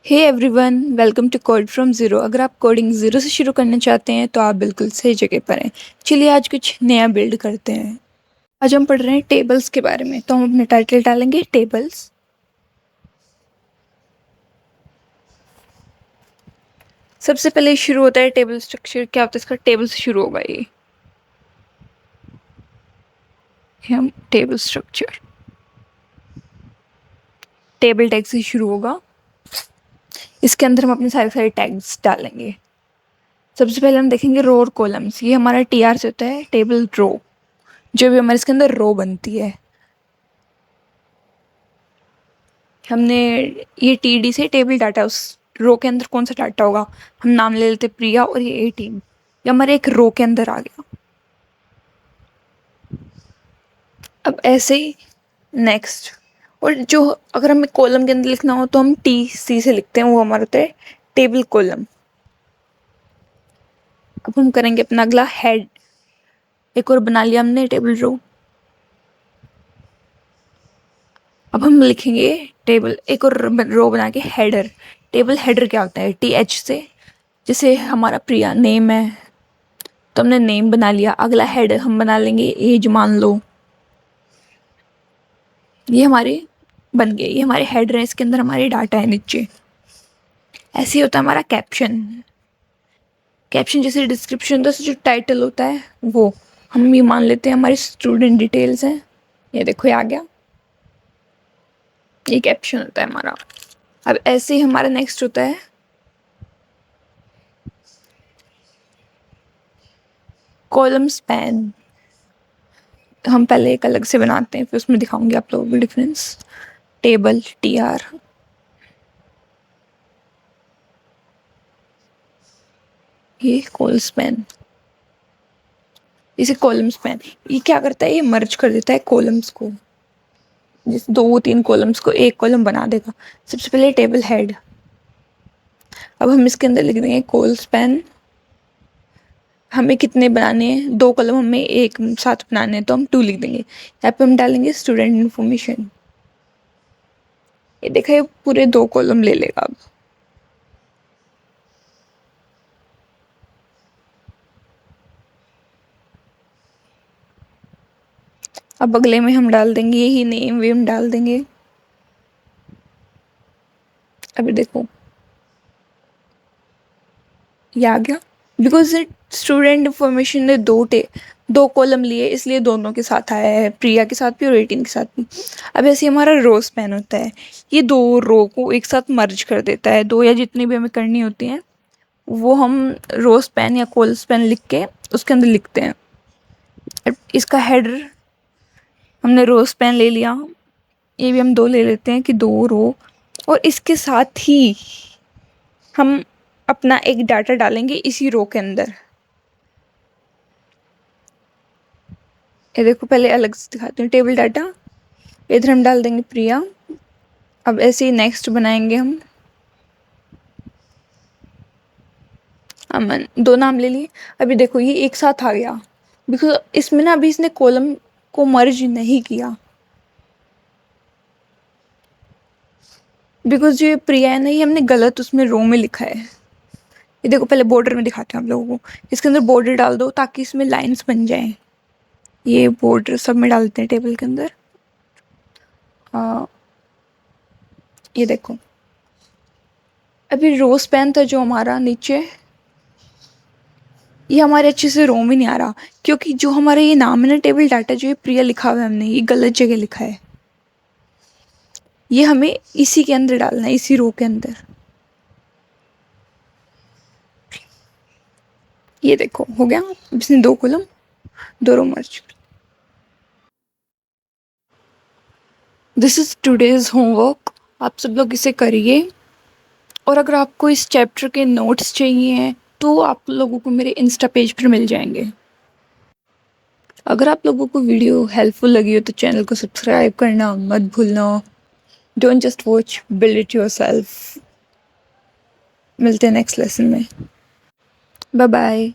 Hey everyone, welcome to code from zero. अगर आप coding zero से शुरू करना चाहते हैं तो आप बिल्कुल सही जगह पर हैं। चलिए आज कुछ नया बिल्ड करते हैं। आज हम पढ़ रहे हैं टेबल्स के बारे में, तो हम अपने टाइटल डालेंगे टेबल्स। सबसे पहले शुरू होता है टेबल स्ट्रक्चर। क्या होता है इसका? टेबल से शुरू होगा ये हम टेबल स्ट्रक्चर टेबल टैग से शुरू होगा। इसके अंदर हम अपने सारे टैग्स डालेंगे। सबसे पहले हम देखेंगे रो और कॉलम्स। ये हमारा TR से होता है टेबल रो, जो भी हमारे इसके अंदर रो बनती है। हमने ये TD से टेबल डाटा, उस रो के अंदर कौन सा डाटा होगा, हम नाम ले लेते प्रिया और ये 18, ये हमारे एक रो के अंदर आ गया। अब ऐसे ही नेक्स्ट, और जो अगर हमें कॉलम के अंदर लिखना हो तो हम TC से लिखते हैं, वो हमारा होता है टेबल कॉलम। अब हम करेंगे अपना अगला हेड। एक और बना लिया हमने टेबल रो। अब हम लिखेंगे टेबल, एक और रो बना के हेडर। टेबल हेडर क्या होता है? TH से, जैसे हमारा प्रिया नेम है तो हमने नेम बना लिया। अगला हेड हम बना लेंगे एज, मान लो। ये हमारे बन गए, ये हमारे हेडर है, इसके अंदर हमारे डाटा है नीचे। ऐसे ही होता है हमारा कैप्शन। कैप्शन जैसे डिस्क्रिप्शन होता है, जो टाइटल होता है वो हम ये मान लेते हैं हमारी स्टूडेंट डिटेल्स हैं। ये देखो ये आ गया, ये कैप्शन होता है हमारा। अब ऐसे ही हमारा नेक्स्ट होता है कॉलम स्पैन। हम पहले एक अलग से बनाते हैं, फिर उसमें दिखाऊंगी आप लोगों को डिफरेंस। टेबल TR, ये कॉल स्पैन, इसे कॉलम स्पैन। ये क्या करता है? ये मर्ज कर देता है कॉलम्स को, जैसे 2-3 कॉलम्स को एक कॉलम बना देगा। सबसे पहले टेबल हेड। अब हम इसके अंदर लिख देंगे कॉल स्पैन। हमें कितने बनाने हैं? 2 कॉलम हमें एक साथ बनाने हैं, तो हम 2 लिख देंगे। यहाँ पे हम डालेंगे स्टूडेंट इन्फॉर्मेशन। ये देखा, ये पूरे 2 कॉलम ले लेगा। अब अगले में हम डाल देंगे यही नेम वेम डाल देंगे। अभी देखो ये आ गया, बिकॉज स्टूडेंट इंफॉर्मेशन ने 2 कॉलम लिए, इसलिए दोनों के साथ आया है, प्रिया के साथ भी और 18 के साथ भी। अब ऐसे हमारा रो स्पैन होता है, ये 2 रो को एक साथ मर्ज कर देता है। 2 या जितनी भी हमें करनी होती हैं वो हम रो स्पैन या कॉल स्पैन लिख के उसके अंदर लिखते हैं। अब इसका हेडर हमने रो स्पैन ले लिया, ये भी हम 2 ले लेते हैं कि 2 रो, और इसके साथ ही हम अपना एक डाटा डालेंगे इसी रो के अंदर। ये देखो, पहले अलग से दिखाती हूँ टेबल डाटा। इधर हम डाल देंगे प्रिया। अब ऐसे ही नेक्स्ट बनाएंगे हम अमन। 2 नाम ले लिए। अभी देखो ये एक साथ आ गया, बिकॉज इसमें ना अभी इसने कॉलम को मर्ज नहीं किया, बिकॉज ये प्रिया है ना, ये हमने गलत उसमें रो में लिखा है। ये देखो, पहले बॉर्डर में दिखाते हैं आप लोगों को। इसके अंदर बॉर्डर डाल दो ताकि इसमें लाइंस बन जाएं। ये बॉर्डर सब में डालते हैं टेबल के अंदर। ये देखो, अभी रो स्पैन था जो हमारा नीचे, ये हमारे अच्छे से रो में नहीं आ रहा, क्योंकि जो हमारा ये नाम है ना टेबल डाटा, जो ये प्रिया लिखा हुआ है हमने, ये गलत जगह लिखा है। ये हमें इसी के अंदर डालना है, इसी रो के अंदर। ये देखो हो गया, इसने 2 column 2 row merge. This is today's homework, आप सब लोग इसे करिए। और अगर आपको इस चैप्टर के नोट्स चाहिए हैं तो आप लोगों को मेरे इंस्टा पेज पर मिल जाएंगे। अगर आप लोगों को वीडियो हेल्पफुल लगी हो तो चैनल को सब्सक्राइब करना मत भूलना। Don't just watch, build it yourself. मिलते हैं नेक्स्ट लेसन में। Bye bye.